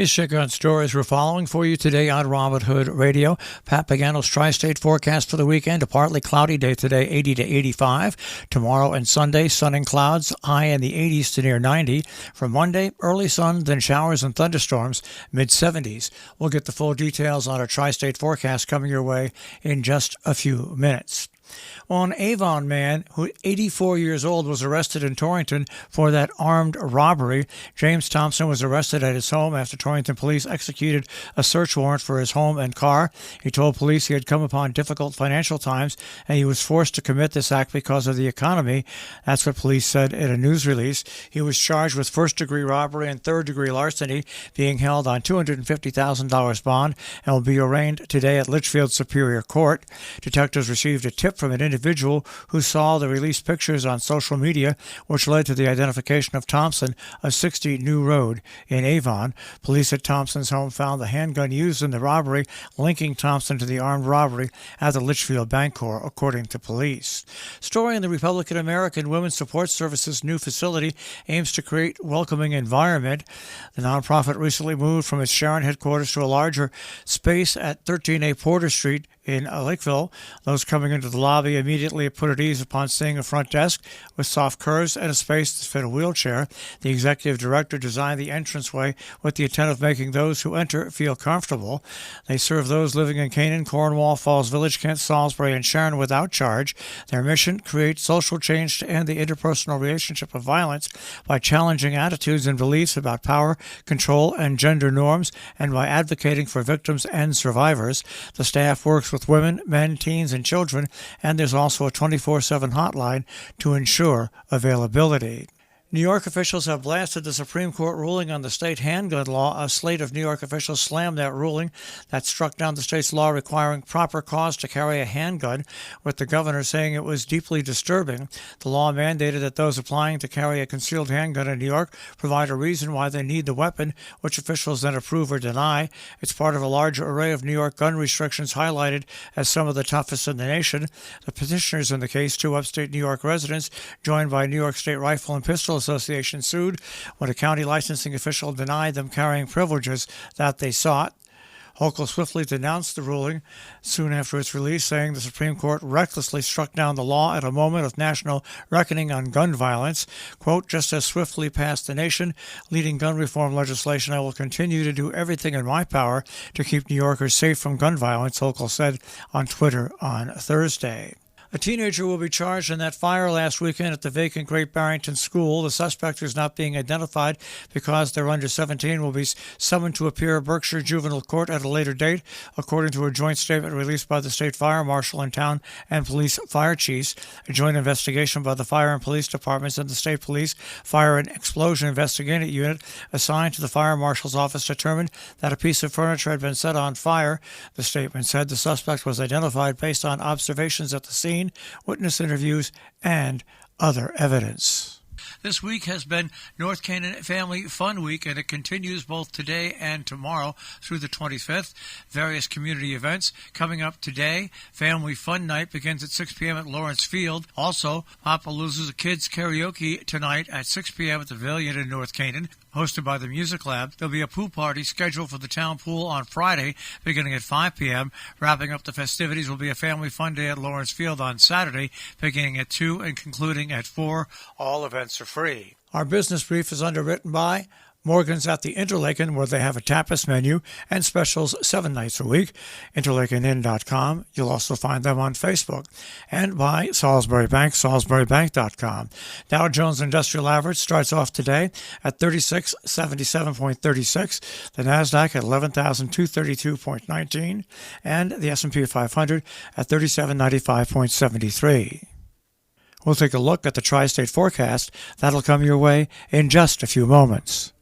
Here's Chicago stories we're following for you today on Robert Hood Radio. Pat Pagano's tri-state forecast for the weekend. A partly cloudy day today, 80 to 85. Tomorrow and Sunday, sun and clouds, high in the 80s to near 90. From Monday, early sun, then showers and thunderstorms, mid-70s. We'll get the full details on our tri-state forecast coming your way in just a few minutes. Well, an Avon man who 84 years old was arrested in Torrington for that armed robbery. James Thompson was arrested at his home after Torrington police executed a search warrant for his home and car. He told police he had come upon difficult financial times and he was forced to commit this act because of the economy. That's what police said in a news release. He was charged with first-degree robbery and third-degree larceny, being held on $250,000 bond, and will be arraigned today at Litchfield Superior Court. Detectives received a tip from an individual who saw the released pictures on social media, which led to the identification of Thompson of 60 New Road in Avon. Police at Thompson's home found the handgun used in the robbery, linking Thompson to the armed robbery at the Litchfield Bancorp, according to police. Story in the Republican American Women's Support Service's new facility aims to create a welcoming environment. The nonprofit recently moved from its Sharon headquarters to a larger space at 13A Porter Street in Lakeville. Those coming into the lobby immediately put at ease upon seeing a front desk with soft curves and a space to fit a wheelchair. The executive director designed the entranceway with the intent of making those who enter feel comfortable. They serve those living in Canaan, Cornwall, Falls Village, Kent, Salisbury, and Sharon without charge. Their mission: create social change to end the interpersonal relationship of violence by challenging attitudes and beliefs about power, control, and gender norms, and by advocating for victims and survivors. The staff works with women, men, teens, and children, and there's also a 24/7 hotline to ensure availability. New York officials have blasted the Supreme Court ruling on the state handgun law. A slate of New York officials slammed that ruling that struck down the state's law requiring proper cause to carry a handgun, with the governor saying it was deeply disturbing. The law mandated that those applying to carry a concealed handgun in New York provide a reason why they need the weapon, which officials then approve or deny. It's part of a larger array of New York gun restrictions highlighted as some of the toughest in the nation. The petitioners in the case, two upstate New York residents, joined by New York State Rifle and Pistol Association, sued when a county licensing official denied them carrying privileges that they sought. Hochul swiftly denounced the ruling soon after its release, saying the Supreme Court recklessly struck down the law at a moment of national reckoning on gun violence. Quote, just as swiftly past the nation leading gun reform legislation, I will continue to do everything in my power to keep New Yorkers safe from gun violence, Hochul said on Twitter on Thursday. A teenager will be charged in that fire last weekend at the vacant Great Barrington School. The suspect is not being identified because they're under 17 will be summoned to appear at Berkshire Juvenile Court at a later date, according to a joint statement released by the state fire marshal and town and police fire chiefs. A joint investigation by the fire and police departments and the state police fire and explosion investigating unit assigned to the fire marshal's office determined that a piece of furniture had been set on fire. The statement said the suspect was identified based on observations at the scene, witness interviews, and other evidence. This week has been North Canaan Family Fun Week, and it continues both today and tomorrow through the 25th. Various community events coming up today. Family Fun Night begins at 6 p.m. at Lawrence Field. Also, Papalooza's Kids Karaoke tonight at 6 p.m. at the Valiant in North Canaan, hosted by the Music Lab. There'll be a pool party scheduled for the town pool on Friday, beginning at 5 p.m. Wrapping up the festivities will be a family fun day at Lawrence Field on Saturday, beginning at 2 and concluding at 4. All events are free. Our business brief is underwritten by Morgan's at the Interlaken, where they have a tapas menu and specials 7 nights a week. InterlakenInn.com. You'll also find them on Facebook. And by Salisbury Bank, SalisburyBank.com. Dow Jones Industrial Average starts off today at 3677.36. The NASDAQ at 11,232.19. And the S&P 500 at 3795.73. We'll take a look at the tri-state forecast. That'll come your way in just a few moments.